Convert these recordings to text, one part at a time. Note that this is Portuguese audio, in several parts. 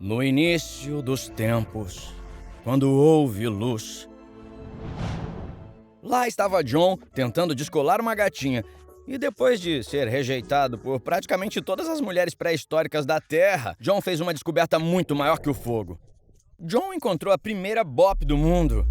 No início dos tempos, quando houve luz, lá estava John tentando descolar uma gatinha. E depois de ser rejeitado por praticamente todas as mulheres pré-históricas da Terra, John fez uma descoberta muito maior que o fogo. John encontrou a primeira bop do mundo.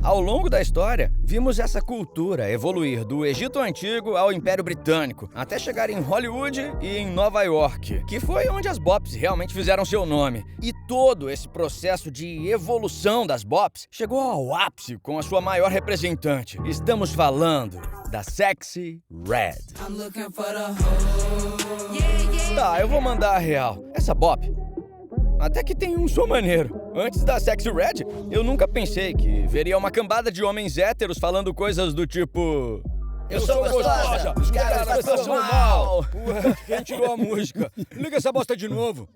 Ao longo da história, vimos essa cultura evoluir do Egito Antigo ao Império Britânico, até chegar em Hollywood e em Nova York, que foi onde as bops realmente fizeram seu nome. E todo esse processo de evolução das bops chegou ao ápice com a sua maior representante. Estamos falando da Sexyy Red. Tá, eu vou mandar a real. Essa bop até que tem um som maneiro. Antes da Sexyy Red, eu nunca pensei que veria uma cambada de homens héteros falando coisas do tipo... Eu sou gostosa! Os caras passam mal! Quem tirou a música? Liga essa bosta de novo!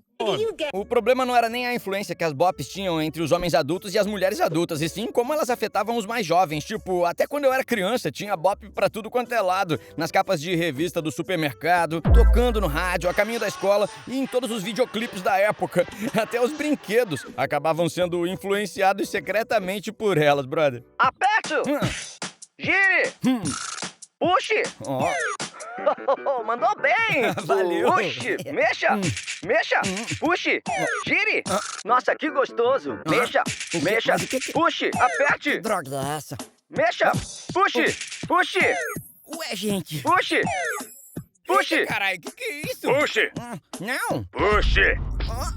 O problema não era nem a influência que as bops tinham entre os homens adultos e as mulheres adultas, e sim como elas afetavam os mais jovens. Tipo, até quando eu era criança, tinha bop pra tudo quanto é lado. Nas capas de revista do supermercado, tocando no rádio, a caminho da escola e em todos os videoclipes da época. Até os brinquedos acabavam sendo influenciados secretamente por elas, brother. Aperte! Gire! Puxe! Mandou bem! Valeu! Puxe! Mexa! Mexa! Puxe! Gire! Nossa, que gostoso! Mexa! Mexa! Mas o que? Puxe! Aperte! Que droga é essa? Mexa! Puxe! Puxe! Ué, gente. Puxe! Puxe! Caralho, que é isso? Puxe! Não. Puxe!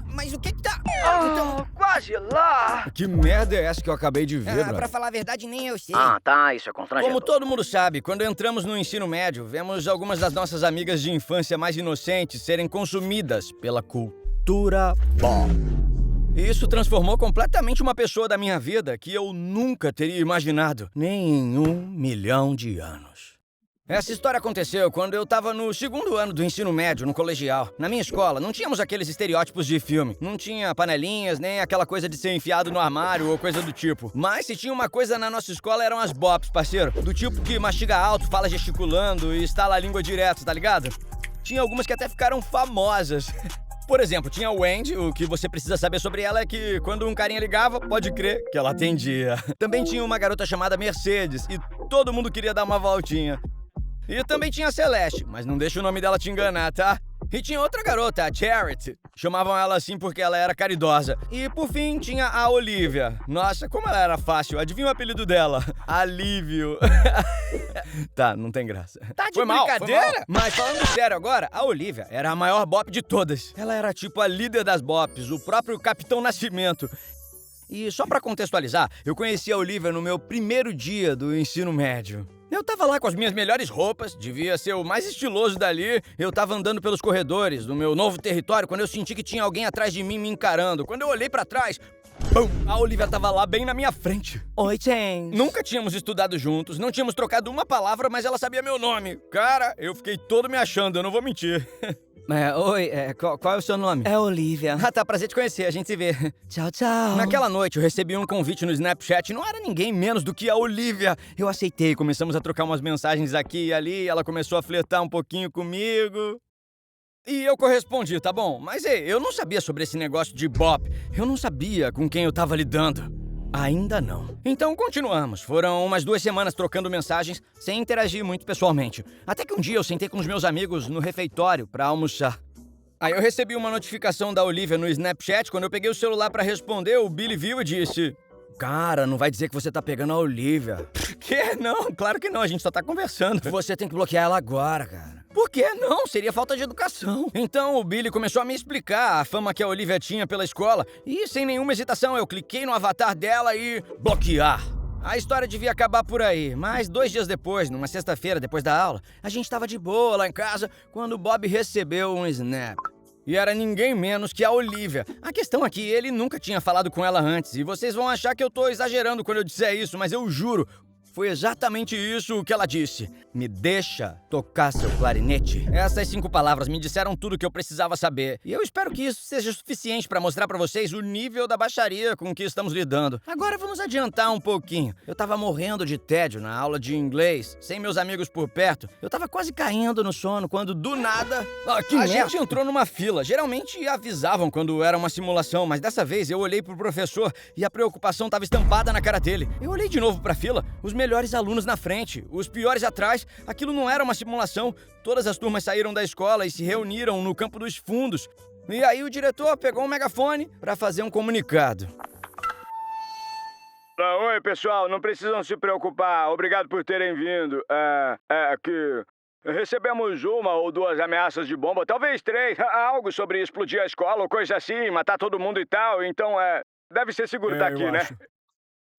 Mas o que tá... Quase lá! Que merda é essa que eu acabei de ver, brother? Pra falar a verdade, nem eu sei. Tá, isso é constrangedor. Como todo mundo sabe, quando entramos no ensino médio, vemos algumas das nossas amigas de infância mais inocentes serem consumidas pela cultura pop. E isso transformou completamente uma pessoa da minha vida que eu nunca teria imaginado, nem em 1.000.000 de anos. Essa história aconteceu quando eu tava no segundo ano do ensino médio, no colegial. Na minha escola, não tínhamos aqueles estereótipos de filme. Não tinha panelinhas, nem aquela coisa de ser enfiado no armário ou coisa do tipo. Mas se tinha uma coisa na nossa escola, eram as bops, parceiro. Do tipo que mastiga alto, fala gesticulando e estala a língua direto, tá ligado? Tinha algumas que até ficaram famosas. Por exemplo, tinha a Wendy, o que você precisa saber sobre ela é que quando um carinha ligava, pode crer que ela atendia. Também tinha uma garota chamada Mercedes e todo mundo queria dar uma voltinha. E também tinha a Celeste, mas não deixa o nome dela te enganar, tá? E tinha outra garota, a Charity. Chamavam ela assim porque ela era caridosa. E por fim tinha a Olivia. Nossa, como ela era fácil. Adivinha o apelido dela? Alívio. Tá, não tem graça. Tá de Foi mal. brincadeira? Mas falando sério agora, a Olivia era a maior bop de todas. Ela era tipo a líder das bops, o próprio Capitão Nascimento. E só pra contextualizar, eu conheci a Olivia no meu primeiro dia do ensino médio. Eu tava lá com as minhas melhores roupas, devia ser o mais estiloso dali. Eu tava andando pelos corredores do meu novo território quando eu senti que tinha alguém atrás de mim me encarando. Quando eu olhei pra trás, pum, a Olivia tava lá bem na minha frente. Oi, gente. Nunca tínhamos estudado juntos, não tínhamos trocado uma palavra, mas ela sabia meu nome. Cara, eu fiquei todo me achando, eu não vou mentir. Oi, qual é o seu nome? É Olivia. Ah, tá, prazer te conhecer, a gente se vê. Tchau, tchau. Naquela noite eu recebi um convite no Snapchat, não era ninguém menos do que a Olivia. Eu aceitei, começamos a trocar umas mensagens aqui e ali, ela começou a flertar um pouquinho comigo. E eu correspondi, tá bom? Mas ei, eu não sabia sobre esse negócio de bop, eu não sabia com quem eu tava lidando. Ainda não. Então continuamos. Foram umas 2 semanas trocando mensagens, sem interagir muito pessoalmente. Até que um dia eu sentei com os meus amigos no refeitório pra almoçar. Aí eu recebi uma notificação da Olivia no Snapchat. Quando eu peguei o celular pra responder, o Billy viu e disse... Cara, não vai dizer que você tá pegando a Olivia. Que? Não, claro que não, a gente só tá conversando. Você tem que bloquear ela agora, cara. Por que não? Seria falta de educação. Então o Billy começou a me explicar a fama que a Olivia tinha pela escola. E sem nenhuma hesitação, eu cliquei no avatar dela e... bloquear. A história devia acabar por aí, mas 2 dias depois, numa sexta-feira depois da aula, a gente tava de boa lá em casa quando o Bob recebeu um snap. E era ninguém menos que a Olivia. A questão é que ele nunca tinha falado com ela antes, e vocês vão achar que eu tô exagerando quando eu disser isso, mas eu juro, Foi exatamente isso que ela disse. Me deixa tocar seu clarinete. Essas 5 palavras me disseram tudo o que eu precisava saber. E eu espero que isso seja suficiente para mostrar para vocês o nível da baixaria com que estamos lidando. Agora vamos adiantar um pouquinho. Eu tava morrendo de tédio na aula de inglês, sem meus amigos por perto. Eu tava quase caindo no sono quando, do nada, a gente entrou numa fila. Geralmente avisavam quando era uma simulação, mas dessa vez eu olhei pro professor e a preocupação tava estampada na cara dele. Eu olhei de novo pra fila. Os melhores alunos na frente, os piores atrás. Aquilo não era uma simulação. Todas as turmas saíram da escola e se reuniram no campo dos fundos. E aí o diretor pegou um megafone para fazer um comunicado. Oi, pessoal, não precisam se preocupar. Obrigado por terem vindo. Que recebemos 1 ou 2 ameaças de bomba, talvez 3. Algo sobre explodir a escola ou coisa assim, matar todo mundo e tal. Então, deve ser seguro estar aqui, né? Acho.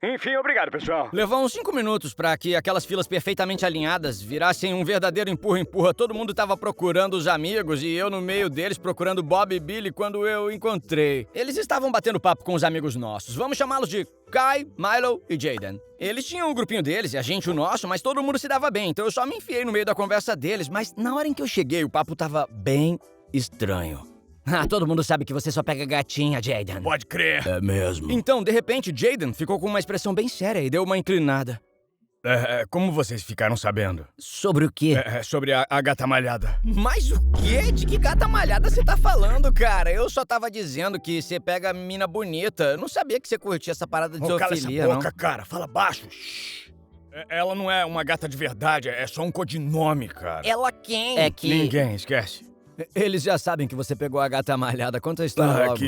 Enfim, obrigado, pessoal. Levou uns 5 minutos para que aquelas filas perfeitamente alinhadas virassem um verdadeiro empurra-empurra. Todo mundo estava procurando os amigos e eu no meio deles procurando Bob e Billy quando eu encontrei. Eles estavam batendo papo com os amigos nossos. Vamos chamá-los de Kai, Milo e Jaden. Eles tinham um grupinho deles e a gente o nosso, mas todo mundo se dava bem. Então eu só me enfiei no meio da conversa deles. Mas na hora em que eu cheguei, o papo tava bem estranho. Todo mundo sabe que você só pega gatinha, Jaden. Pode crer. É mesmo. Então, de repente, Jaden ficou com uma expressão bem séria e deu uma inclinada. Como vocês ficaram sabendo? Sobre o quê? Sobre a gata malhada. Mas o quê? De que gata malhada você tá falando, cara? Eu só tava dizendo que você pega mina bonita. Eu não sabia que você curtia essa parada de Cala zoofilia, essa boca, não. cara. Fala baixo. Shhh. Ela não é uma gata de verdade, é só um codinome, cara. Ela quem? É que... Ninguém, esquece. Eles já sabem que você pegou a gata malhada. Conta a história logo.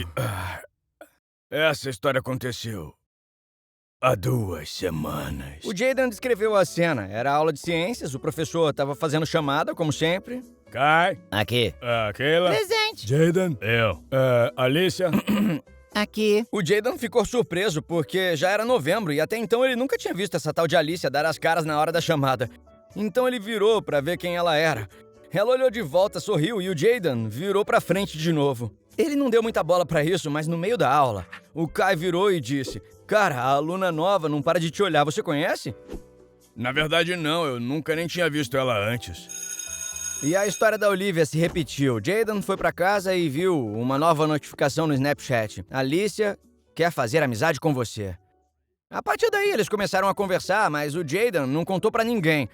Essa história aconteceu há 2 semanas. O Jaden descreveu a cena. Era aula de ciências, o professor tava fazendo chamada, como sempre. Kai, Aqui. Keila, Presente. Jaden, eu, Alicia. Aqui. O Jaden ficou surpreso porque já era novembro e até então ele nunca tinha visto essa tal de Alicia dar as caras na hora da chamada. Então ele virou pra ver quem ela era. Ela olhou de volta, sorriu e o Jaden virou pra frente de novo. Ele não deu muita bola pra isso, mas no meio da aula, o Kai virou e disse: "Cara, a aluna nova não para de te olhar, você conhece?" Na verdade, não, eu nunca nem tinha visto ela antes. E a história da Olivia se repetiu. Jaden foi pra casa e viu uma nova notificação no Snapchat. Alicia quer fazer amizade com você. A partir daí eles começaram a conversar, mas o Jaden não contou pra ninguém.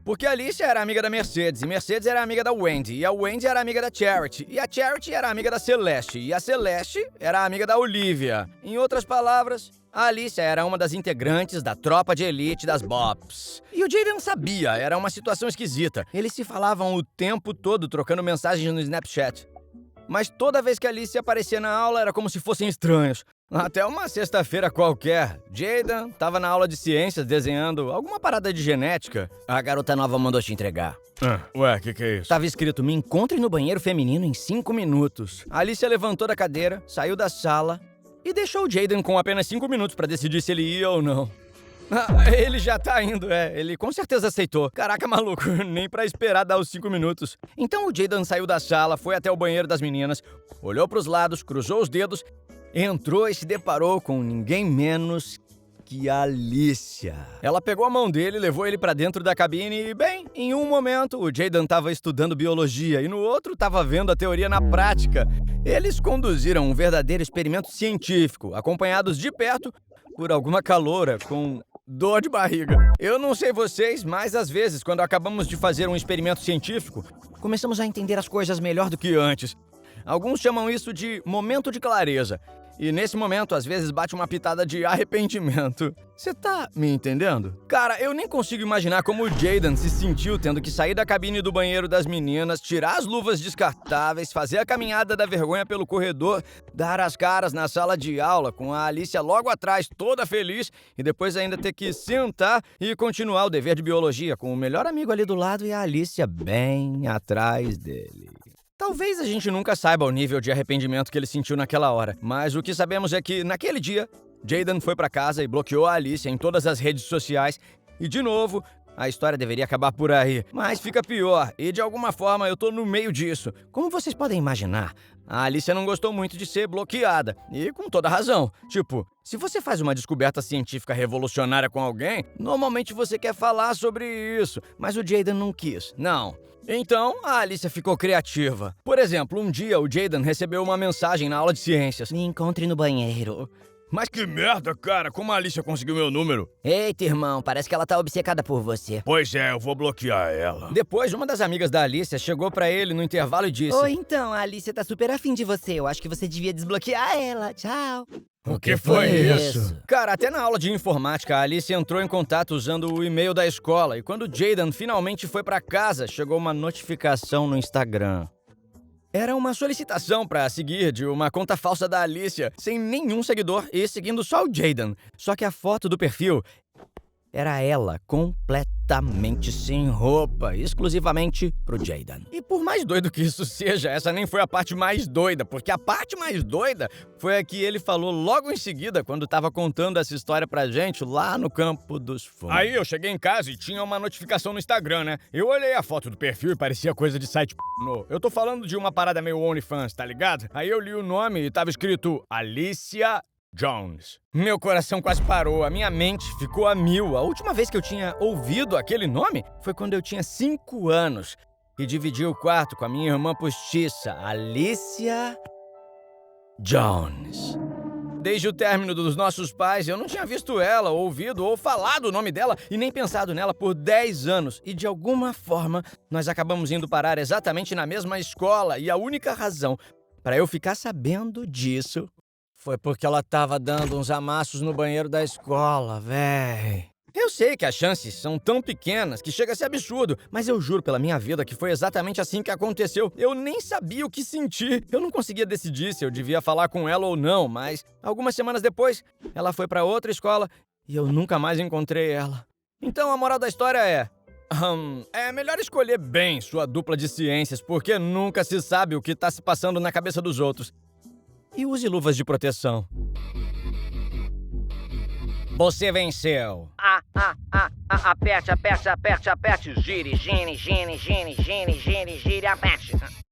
Porque a Alicia era amiga da Mercedes, e Mercedes era amiga da Wendy, e a Wendy era amiga da Charity, e a Charity era amiga da Celeste, e a Celeste era amiga da Olivia. Em outras palavras, a Alicia era uma das integrantes da tropa de elite das Bops. E o Jaden sabia, era uma situação esquisita. Eles se falavam o tempo todo trocando mensagens no Snapchat. Mas toda vez que a Alicia aparecia na aula era como se fossem estranhos. Até uma sexta-feira qualquer, Jaden tava na aula de ciências desenhando alguma parada de genética. A garota nova mandou te entregar. Ué, que é isso? Tava escrito: "Me encontre no banheiro feminino em 5 minutos". A Alicia levantou da cadeira, saiu da sala e deixou o Jaden com apenas 5 minutos pra decidir se ele ia ou não. Ele já tá indo, ele com certeza aceitou. Caraca, maluco, nem pra esperar dar os 5 minutos. Então o Jaden saiu da sala, foi até o banheiro das meninas, olhou pros lados, cruzou os dedos, entrou e se deparou com ninguém menos que a Alicia. Ela pegou a mão dele, levou ele pra dentro da cabine e, bem, em um momento o Jaden tava estudando biologia e no outro tava vendo a teoria na prática. Eles conduziram um verdadeiro experimento científico, acompanhados de perto por alguma caloura com dor de barriga. Eu não sei vocês, mas às vezes, quando acabamos de fazer um experimento científico, começamos a entender as coisas melhor do que antes. Alguns chamam isso de momento de clareza. E nesse momento, às vezes, bate uma pitada de arrependimento. Você tá me entendendo? Cara, eu nem consigo imaginar como o Jaden se sentiu tendo que sair da cabine do banheiro das meninas, tirar as luvas descartáveis, fazer a caminhada da vergonha pelo corredor, dar as caras na sala de aula com a Alicia logo atrás, toda feliz, e depois ainda ter que sentar e continuar o dever de biologia com o melhor amigo ali do lado e a Alicia bem atrás dele. Talvez a gente nunca saiba o nível de arrependimento que ele sentiu naquela hora, mas o que sabemos é que, naquele dia, Jaden foi pra casa e bloqueou a Alicia em todas as redes sociais e, de novo, A história deveria acabar por aí, mas fica pior, e de alguma forma eu tô no meio disso. Como vocês podem imaginar, a Alicia não gostou muito de ser bloqueada, e com toda razão. Tipo, se você faz uma descoberta científica revolucionária com alguém, normalmente você quer falar sobre isso, mas o Jaden não quis, não. Então, a Alicia ficou criativa. Por exemplo, um dia o Jaden recebeu uma mensagem na aula de ciências. Me encontre no banheiro. Mas que merda, cara, como a Alicia conseguiu meu número? Eita, irmão, parece que ela tá obcecada por você. Pois é, eu vou bloquear ela. Depois, uma das amigas da Alicia chegou pra ele no intervalo e disse... Oi, então, a Alicia tá super afim de você. Eu acho que você devia desbloquear ela. Tchau. O que foi isso? Cara, até na aula de informática, a Alice entrou em contato usando o e-mail da escola. E quando Jaden finalmente foi pra casa, chegou uma notificação no Instagram. Era uma solicitação pra seguir de uma conta falsa da Alicia, sem nenhum seguidor e seguindo só o Jaden. Só que a foto do perfil era ela completamente sem roupa, exclusivamente pro Jaden. E por mais doido que isso seja, essa nem foi a parte mais doida, porque a parte mais doida foi a que ele falou logo em seguida, quando tava contando essa história pra gente lá no Campo dos Fundos. Aí eu cheguei em casa e tinha uma notificação no Instagram, né? Eu olhei a foto do perfil e parecia coisa de site pornô. Eu tô falando de uma parada meio OnlyFans, tá ligado? Aí eu li o nome e tava escrito Alicia Jones. Meu coração quase parou, a minha mente ficou a mil. A última vez que eu tinha ouvido aquele nome foi quando eu tinha 5 anos e dividi o quarto com a minha irmã postiça, Alicia Jones. Desde o término dos nossos pais, eu não tinha visto ela, ouvido ou falado o nome dela e nem pensado nela por 10 anos. E de alguma forma, nós acabamos indo parar exatamente na mesma escola. E a única razão para eu ficar sabendo disso foi porque ela tava dando uns amassos no banheiro da escola, véi. Eu sei que as chances são tão pequenas que chega a ser absurdo, mas eu juro pela minha vida que foi exatamente assim que aconteceu. Eu nem sabia o que sentir. Eu não conseguia decidir se eu devia falar com ela ou não, mas algumas semanas depois, ela foi pra outra escola e eu nunca mais encontrei ela. Então a moral da história é melhor escolher bem sua dupla de ciências, porque nunca se sabe o que tá se passando na cabeça dos outros. E use luvas de proteção. Você venceu. Aperte. Gire, gire, aperte.